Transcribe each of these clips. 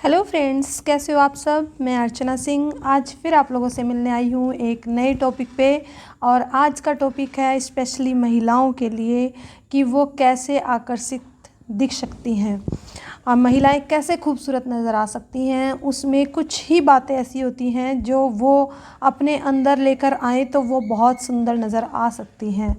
Hello friends, कैसे हो आप सब। मैं अर्चना सिंह आज फिर आप लोगों से मिलने आई हूँ एक नए टॉपिक पे। और आज का टॉपिक है स्पेशली महिलाओं के लिए कि वो कैसे आकर्षित दिख सकती हैं और महिलाएं कैसे खूबसूरत नज़र आ सकती हैं। उसमें कुछ ही बातें ऐसी होती हैं जो वो अपने अंदर लेकर आएँ तो वो बहुत सुंदर नज़र आ सकती हैं।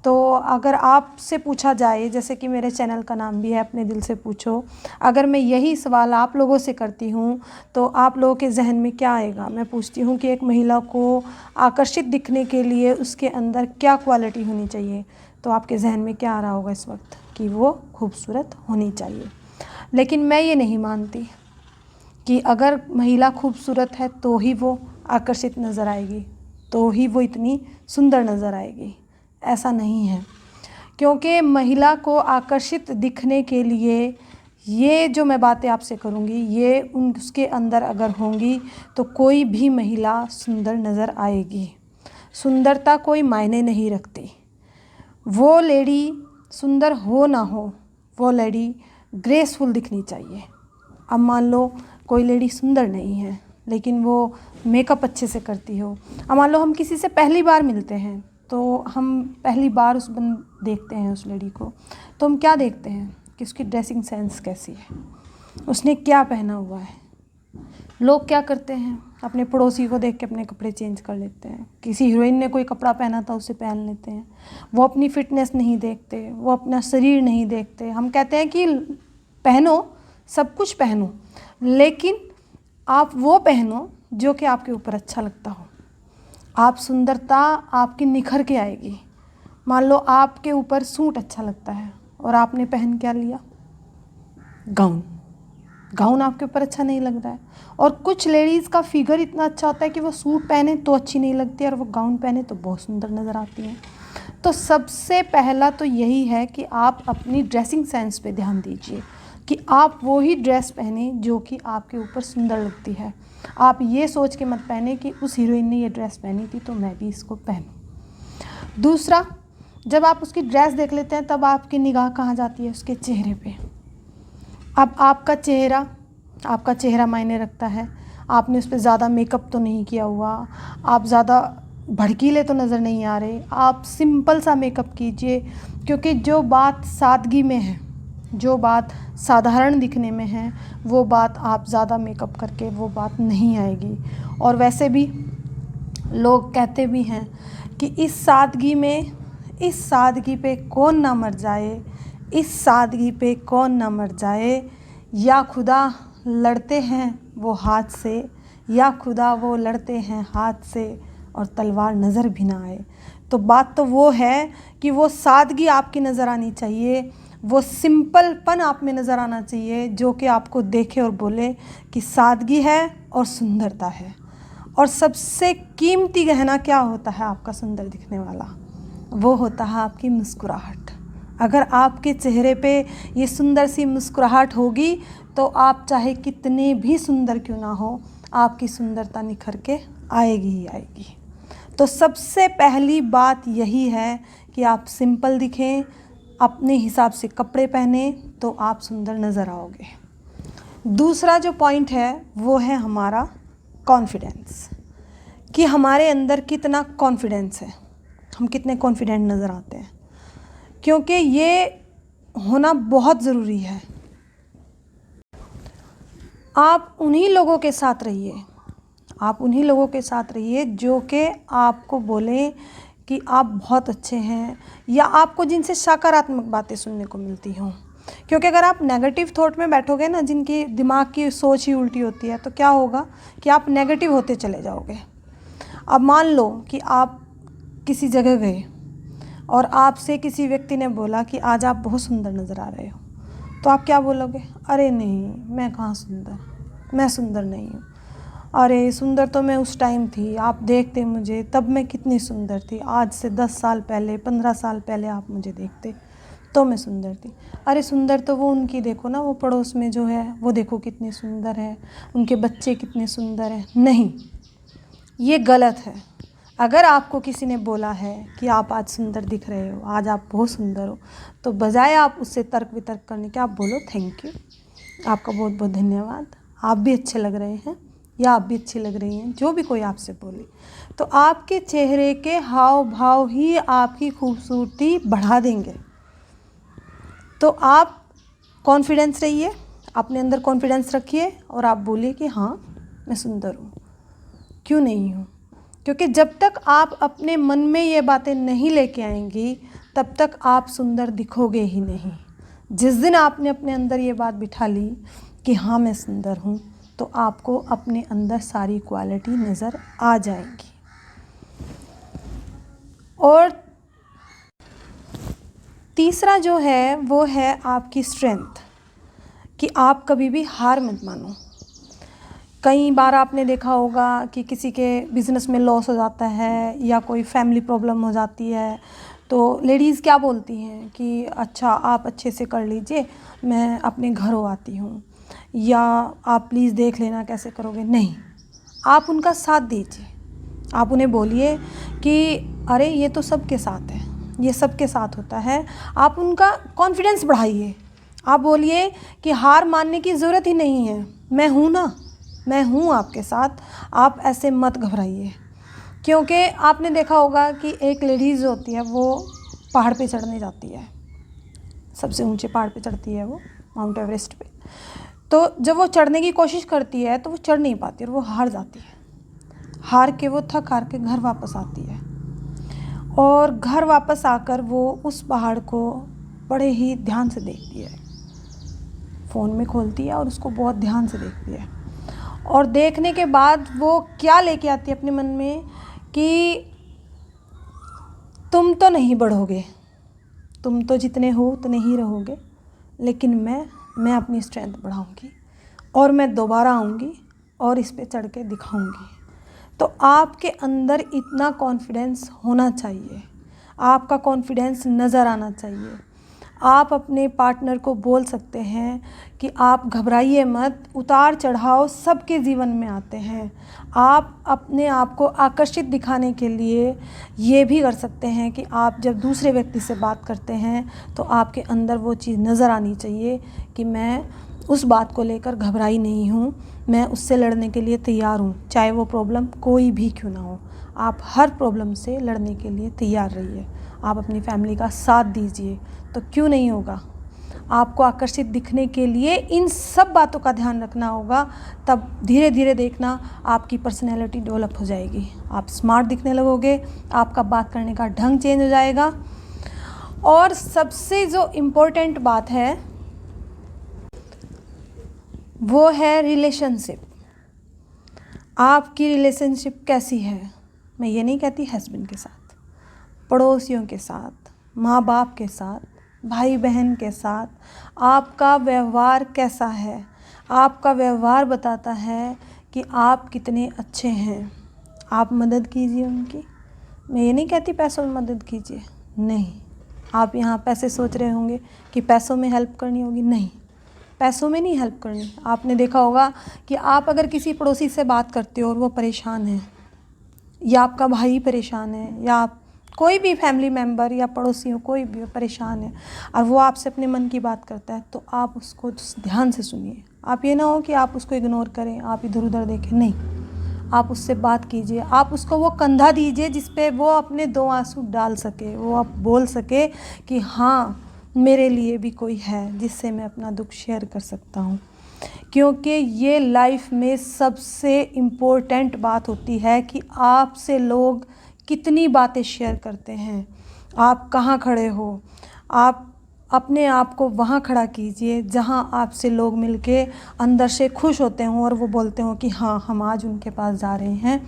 तो अगर आपसे पूछा जाए, जैसे कि मेरे चैनल का नाम भी है अपने दिल से पूछो, अगर मैं यही सवाल आप लोगों से करती हूँ तो आप लोगों के जहन में क्या आएगा। मैं पूछती हूँ कि एक महिला को आकर्षित दिखने के लिए उसके अंदर क्या क्वालिटी होनी चाहिए, तो आपके जहन में क्या आ रहा होगा इस वक्त कि वो खूबसूरत होनी चाहिए। लेकिन मैं ये नहीं मानती कि अगर महिला खूबसूरत है तो ही वो आकर्षित नज़र आएगी, तो ही वो इतनी सुंदर नज़र आएगी। ऐसा नहीं है, क्योंकि महिला को आकर्षित दिखने के लिए ये जो मैं बातें आपसे करूँगी ये उसके अंदर अगर होंगी तो कोई भी महिला सुंदर नज़र आएगी। सुंदरता कोई मायने नहीं रखती। वो लेडी सुंदर हो ना हो, वो लेडी ग्रेसफुल दिखनी चाहिए। अब मान लो कोई लेडी सुंदर नहीं है लेकिन वो मेकअप अच्छे से करती हो। अब मान लो हम किसी से पहली बार मिलते हैं तो हम पहली बार देखते हैं उस लेडी को, तो हम क्या देखते हैं कि उसकी ड्रेसिंग सेंस कैसी है, उसने क्या पहना हुआ है। लोग क्या करते हैं, अपने पड़ोसी को देख के अपने कपड़े चेंज कर लेते हैं। किसी हीरोइन ने कोई कपड़ा पहना था उसे पहन लेते हैं। वो अपनी फिटनेस नहीं देखते, वो अपना शरीर नहीं देखते। हम कहते हैं कि पहनो, सब कुछ पहनो, लेकिन आप वो पहनो जो कि आपके ऊपर अच्छा लगता हो। आप सुंदरता आपकी निखर के आएगी। मान लो आपके ऊपर सूट अच्छा लगता है और आपने पहन क्या लिया, गाउन आपके ऊपर अच्छा नहीं लग रहा है। और कुछ लेडीज़ का फिगर इतना अच्छा होता है कि वो सूट पहने तो अच्छी नहीं लगती और वो गाउन पहने तो बहुत सुंदर नज़र आती हैं। तो सबसे पहला तो यही है कि आप अपनी ड्रेसिंग सेंस पे ध्यान दीजिए कि आप वो ही ड्रेस पहने जो कि आपके ऊपर सुंदर लगती है। आप ये सोच के मत पहने कि उस हीरोइन ने ये ड्रेस पहनी थी तो मैं भी इसको पहनूं। दूसरा, जब आप उसकी ड्रेस देख लेते हैं तब आपकी निगाह कहाँ जाती है, उसके चेहरे पे। अब आपका चेहरा मायने रखता है। आपने उस पर ज़्यादा मेकअप तो नहीं किया हुआ, आप ज़्यादा भड़कीले तो नज़र नहीं आ रहे, आप सिंपल सा मेकअप कीजिए। क्योंकि जो बात सादगी में है, जो बात साधारण दिखने में है, वो बात आप ज़्यादा मेकअप करके वो बात नहीं आएगी। और वैसे भी लोग कहते भी हैं कि इस सादगी पे कौन ना मर जाए, इस सादगी पे कौन ना मर जाए। या खुदा लड़ते हैं वो हाथ से, या खुदा वो लड़ते हैं हाथ से और तलवार नज़र भी ना आए। तो बात तो वो है कि वो सादगी आपकी नज़र आनी चाहिए, वो सिंपलपन आप में नज़र आना चाहिए जो कि आपको देखे और बोले कि सादगी है और सुंदरता है। और सबसे कीमती गहना क्या होता है आपका सुंदर दिखने वाला, वो होता है आपकी मुस्कुराहट। अगर आपके चेहरे पे ये सुंदर सी मुस्कुराहट होगी तो आप चाहे कितने भी सुंदर क्यों ना हो, आपकी सुंदरता निखर के आएगी ही आएगी। तो सबसे पहली बात यही है कि आप सिंपल दिखें, अपने हिसाब से कपड़े पहने तो आप सुंदर नज़र आओगे। दूसरा जो पॉइंट है वो है हमारा कॉन्फिडेंस, कि हमारे अंदर कितना कॉन्फिडेंस है, हम कितने कॉन्फिडेंट नज़र आते हैं। क्योंकि ये होना बहुत ज़रूरी है। आप उन्हीं लोगों के साथ रहिए, आप उन्हीं लोगों के साथ रहिए जो कि आपको बोलें कि आप बहुत अच्छे हैं, या आपको जिनसे सकारात्मक बातें सुनने को मिलती हों। क्योंकि अगर आप नेगेटिव थॉट में बैठोगे ना, जिनकी दिमाग की सोच ही उल्टी होती है, तो क्या होगा कि आप नेगेटिव होते चले जाओगे। अब मान लो कि आप किसी जगह गए और आपसे किसी व्यक्ति ने बोला कि आज आप बहुत सुंदर नज़र आ रहे हो, तो आप क्या बोलोगे, अरे नहीं, मैं कहाँ सुंदर, मैं सुंदर नहीं हूँ। अरे सुंदर तो मैं उस टाइम थी, आप देखते मुझे तब मैं कितनी सुंदर थी, आज से 10 साल पहले 15 साल पहले आप मुझे देखते तो मैं सुंदर थी। अरे सुंदर तो वो उनकी देखो ना, वो पड़ोस में जो है वो देखो कितनी सुंदर है, उनके बच्चे कितने सुंदर हैं। नहीं, ये गलत है। अगर आपको किसी ने बोला है कि आप आज सुंदर दिख रहे हो, आज आप बहुत सुंदर हो, तो बजाय आप उससे तर्क वितर्क करने के आप बोलो थैंक यू, आपका बहुत बहुत धन्यवाद, आप भी अच्छे लग रहे हैं या आप भी अच्छी लग रही हैं, जो भी कोई आपसे बोले, तो आपके चेहरे के हाव भाव ही आपकी खूबसूरती बढ़ा देंगे। तो आप कॉन्फिडेंस रहिए, अपने अंदर कॉन्फिडेंस रखिए और आप बोलिए कि हाँ मैं सुंदर हूँ, क्यों नहीं हूँ। क्योंकि जब तक आप अपने मन में ये बातें नहीं लेके आएंगी तब तक आप सुंदर दिखोगे ही नहीं। जिस दिन आपने अपने अंदर ये बात बिठा ली कि हाँ मैं सुंदर हूँ, तो आपको अपने अंदर सारी क्वालिटी नज़र आ जाएंगी। और तीसरा जो है वो है आपकी स्ट्रेंथ, कि आप कभी भी हार मत मानो। कई बार आपने देखा होगा कि किसी के बिज़नेस में लॉस हो जाता है या कोई फैमिली प्रॉब्लम हो जाती है, तो लेडीज़ क्या बोलती हैं कि अच्छा आप अच्छे से कर लीजिए, मैं अपने घरों आती हूँ, या आप प्लीज़ देख लेना कैसे करोगे। नहीं, आप उनका साथ दीजिए। आप उन्हें बोलिए कि अरे ये तो सबके साथ है, ये सबके साथ होता है। आप उनका कॉन्फिडेंस बढ़ाइए। आप बोलिए कि हार मानने की ज़रूरत ही नहीं है, मैं हूँ ना, मैं हूँ आपके साथ, आप ऐसे मत घबराइए। क्योंकि आपने देखा होगा कि एक लेडीज़ होती है वो पहाड़ पे चढ़ने जाती है, सबसे ऊंचे पहाड़ पे चढ़ती है, वो माउंट एवरेस्ट पे। तो जब वो चढ़ने की कोशिश करती है तो वो चढ़ नहीं पाती और वो हार जाती है। हार के वो थक हार के घर वापस आती है और घर वापस आकर वो उस पहाड़ को बड़े ही ध्यान से देखती है, फ़ोन में खोलती है और उसको बहुत ध्यान से देखती है। और देखने के बाद वो क्या लेके आती है अपने मन में कि तुम तो नहीं बढ़ोगे, तुम तो जितने हो उतने ही रहोगे, लेकिन मैं अपनी स्ट्रेंथ बढ़ाऊंगी और मैं दोबारा आऊँगी और इस पे चढ़ के दिखाऊंगी। तो आपके अंदर इतना कॉन्फिडेंस होना चाहिए, आपका कॉन्फिडेंस नज़र आना चाहिए। आप अपने पार्टनर को बोल सकते हैं कि आप घबराइए मत, उतार चढ़ाव सबके जीवन में आते हैं। आप अपने आप को आकर्षित दिखाने के लिए ये भी कर सकते हैं कि आप जब दूसरे व्यक्ति से बात करते हैं तो आपके अंदर वो चीज़ नज़र आनी चाहिए कि मैं उस बात को लेकर घबराई नहीं हूँ, मैं उससे लड़ने के लिए तैयार हूँ, चाहे वो प्रॉब्लम कोई भी क्यों ना हो। आप हर प्रॉब्लम से लड़ने के लिए तैयार रहिए, आप अपनी फैमिली का साथ दीजिए, तो क्यों नहीं होगा। आपको आकर्षित दिखने के लिए इन सब बातों का ध्यान रखना होगा, तब धीरे धीरे देखना आपकी पर्सनैलिटी डेवलप हो जाएगी, आप स्मार्ट दिखने लगोगे, आपका बात करने का ढंग चेंज हो जाएगा। और सबसे जो इम्पोर्टेंट बात है वो है रिलेशनशिप। आपकी रिलेशनशिप कैसी है। मैं ये नहीं कहती हस्बैंड के साथ, पड़ोसियों के साथ, माँ बाप के साथ, भाई बहन के साथ, आपका व्यवहार कैसा है। आपका व्यवहार बताता है कि आप कितने अच्छे हैं। आप मदद कीजिए उनकी। मैं ये नहीं कहती पैसों में मदद कीजिए, नहीं। आप यहाँ पैसे सोच रहे होंगे कि पैसों में हेल्प करनी होगी, नहीं, पैसों में नहीं हेल्प करनी। आपने देखा होगा कि आप अगर किसी पड़ोसी से बात करते हो और वो परेशान है, या आपका भाई परेशान है, या आप कोई भी फैमिली मेम्बर या पड़ोसी हो, कोई भी परेशान है और वो आपसे अपने मन की बात करता है, तो आप उसको ध्यान से सुनिए। आप ये ना हो कि आप उसको इग्नोर करें, आप इधर उधर देखें, नहीं, आप उससे बात कीजिए। आप उसको वो कंधा दीजिए जिस पे वो अपने 2 आंसू डाल सके, वो आप बोल सके कि हाँ मेरे लिए भी कोई है जिससे मैं अपना दुख शेयर कर सकता हूँ। क्योंकि ये लाइफ में सबसे इम्पोर्टेंट बात होती है कि आपसे लोग कितनी बातें शेयर करते हैं, आप कहाँ खड़े हो। आप अपने आप को वहाँ खड़ा कीजिए जहाँ आपसे लोग मिलके अंदर से खुश होते हों और वो बोलते हों कि हाँ हम आज उनके पास जा रहे हैं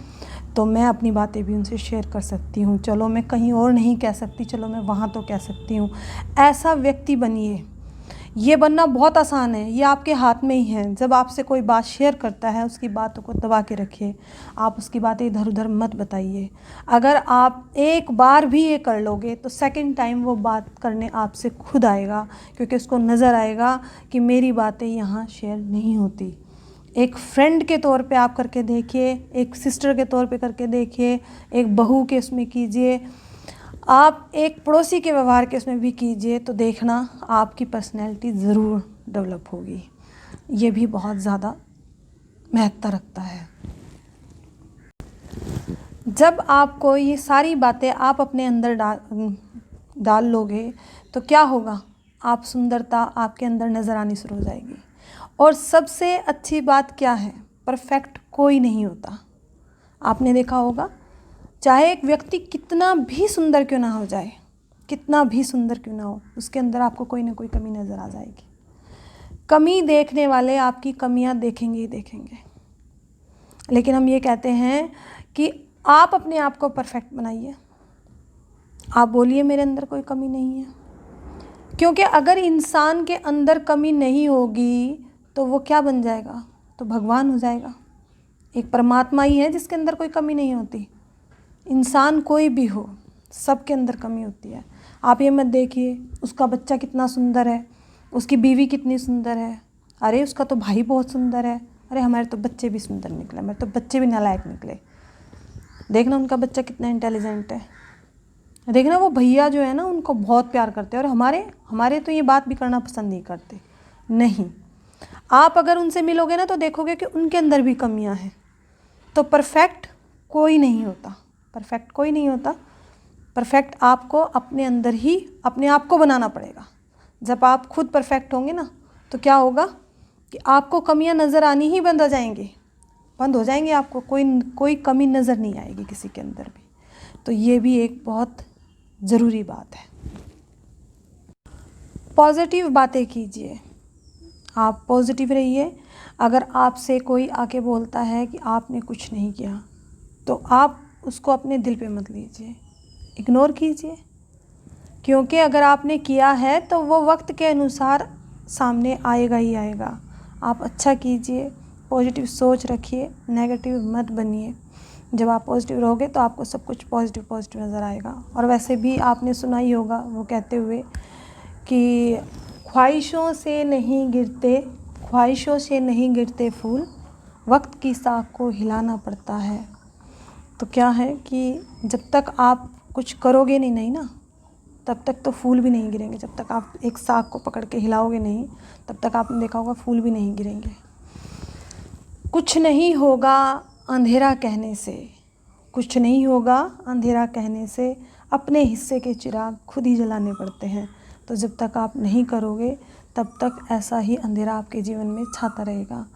तो मैं अपनी बातें भी उनसे शेयर कर सकती हूँ। चलो मैं कहीं और नहीं कह सकती, चलो मैं वहाँ तो कह सकती हूँ। ऐसा व्यक्ति बनिए। ये बनना बहुत आसान है, ये आपके हाथ में ही है। जब आपसे कोई बात शेयर करता है उसकी बातों को दबा के रखिए, आप उसकी बातें इधर उधर मत बताइए। अगर आप एक बार भी ये कर लोगे तो सेकंड टाइम वो बात करने आपसे खुद आएगा, क्योंकि उसको नज़र आएगा कि मेरी बातें यहाँ शेयर नहीं होती। एक फ्रेंड के तौर पे आप करके देखिए, एक सिस्टर के तौर पे करके देखिए, एक बहू के उसमें कीजिए, आप एक पड़ोसी के व्यवहार के उसमें भी कीजिए, तो देखना आपकी पर्सनैलिटी ज़रूर डेवलप होगी। ये भी बहुत ज़्यादा महत्ता रखता है। जब आपको ये सारी बातें आप अपने अंदर डाल लोगे तो क्या होगा, आप सुंदरता आपके अंदर नज़र आनी शुरू हो जाएगी। और सबसे अच्छी बात क्या है, परफेक्ट कोई नहीं होता। आपने देखा होगा, चाहे एक व्यक्ति कितना भी सुंदर क्यों ना हो जाए, कितना भी सुंदर क्यों ना हो, उसके अंदर आपको कोई ना कोई कमी नज़र आ जाएगी। कमी देखने वाले आपकी कमियां देखेंगे ही देखेंगे। लेकिन हम ये कहते हैं कि आप अपने आप को परफेक्ट बनाइए। आप बोलिए मेरे अंदर कोई कमी नहीं है, क्योंकि अगर इंसान के अंदर कमी नहीं होगी तो वो क्या बन जाएगा, तो भगवान हो जाएगा। एक परमात्मा ही है जिसके अंदर कोई कमी नहीं होती। इंसान कोई भी हो, सबके अंदर कमी होती है। आप ये मत देखिए उसका बच्चा कितना सुंदर है, उसकी बीवी कितनी सुंदर है, अरे उसका तो भाई बहुत सुंदर है, अरे हमारे तो बच्चे भी सुंदर निकले, हमारे तो बच्चे भी नालायक निकले। देखना उनका बच्चा कितना इंटेलिजेंट है। देखना वो भैया जो है ना, उनको बहुत प्यार करते हैं, और हमारे तो ये बात भी करना पसंद नहीं करते। नहीं, आप अगर उनसे मिलोगे ना तो देखोगे कि उनके अंदर भी कमियां हैं। तो परफेक्ट कोई नहीं होता, परफेक्ट कोई नहीं होता। परफेक्ट आपको अपने अंदर ही अपने आप को बनाना पड़ेगा। जब आप खुद परफेक्ट होंगे ना तो क्या होगा कि आपको कमियां नज़र आनी ही बंद हो जाएंगी। आपको कोई कमी नज़र नहीं आएगी किसी के अंदर भी। तो ये भी एक बहुत ज़रूरी बात है। पॉजिटिव बातें कीजिए, आप पॉजिटिव रहिए। अगर आपसे कोई आके बोलता है कि आपने कुछ नहीं किया तो आप उसको अपने दिल पे मत लीजिए, इग्नोर कीजिए। क्योंकि अगर आपने किया है तो वो वक्त के अनुसार सामने आएगा ही आएगा। आप अच्छा कीजिए, पॉजिटिव सोच रखिए, नेगेटिव मत बनिए। जब आप पॉजिटिव रहोगे तो आपको सब कुछ पॉजिटिव नज़र आएगा। और वैसे भी आपने सुना ही होगा वो कहते हुए कि ख्वाहिशों से नहीं गिरते फूल, वक्त की साख को हिलाना पड़ता है। तो क्या है कि जब तक आप कुछ करोगे नहीं ना, तब तक तो फूल भी नहीं गिरेंगे। जब तक आप एक साख को पकड़ के हिलाओगे नहीं, तब तक आपने देखा होगा फूल भी नहीं गिरेंगे। कुछ नहीं होगा अंधेरा कहने से, कुछ नहीं होगा अंधेरा कहने से, अपने हिस्से के चिराग खुद ही जलाने पड़ते हैं। तो जब तक आप नहीं करोगे तब तक ऐसा ही अंधेरा आपके जीवन में छाता रहेगा।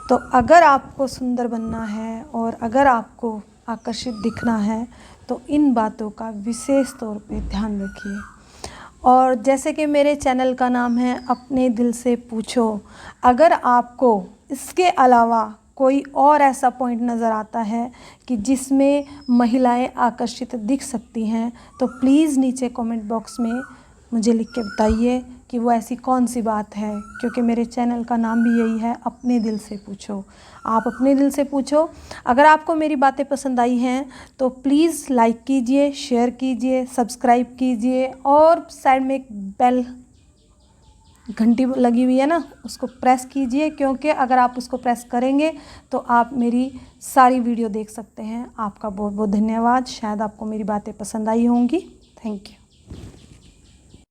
तो अगर आपको सुंदर बनना है और अगर आपको आकर्षित दिखना है तो इन बातों का विशेष तौर पे ध्यान रखिए। और जैसे कि मेरे चैनल का नाम है अपने दिल से पूछो, अगर आपको इसके अलावा कोई और ऐसा पॉइंट नज़र आता है कि जिसमें महिलाएं आकर्षित दिख सकती हैं तो प्लीज़ नीचे कमेंट बॉक्स में मुझे लिख के बताइए कि वो ऐसी कौन सी बात है। क्योंकि मेरे चैनल का नाम भी यही है, अपने दिल से पूछो। आप अपने दिल से पूछो। अगर आपको मेरी बातें पसंद आई हैं तो प्लीज़ लाइक कीजिए, शेयर कीजिए, सब्सक्राइब कीजिए, और साइड में एक बेल घंटी लगी हुई है ना, उसको प्रेस कीजिए। क्योंकि अगर आप उसको प्रेस करेंगे तो आप मेरी सारी वीडियो देख सकते हैं। आपका बहुत बहुत धन्यवाद। शायद आपको मेरी बातें पसंद आई होंगी। Thank you.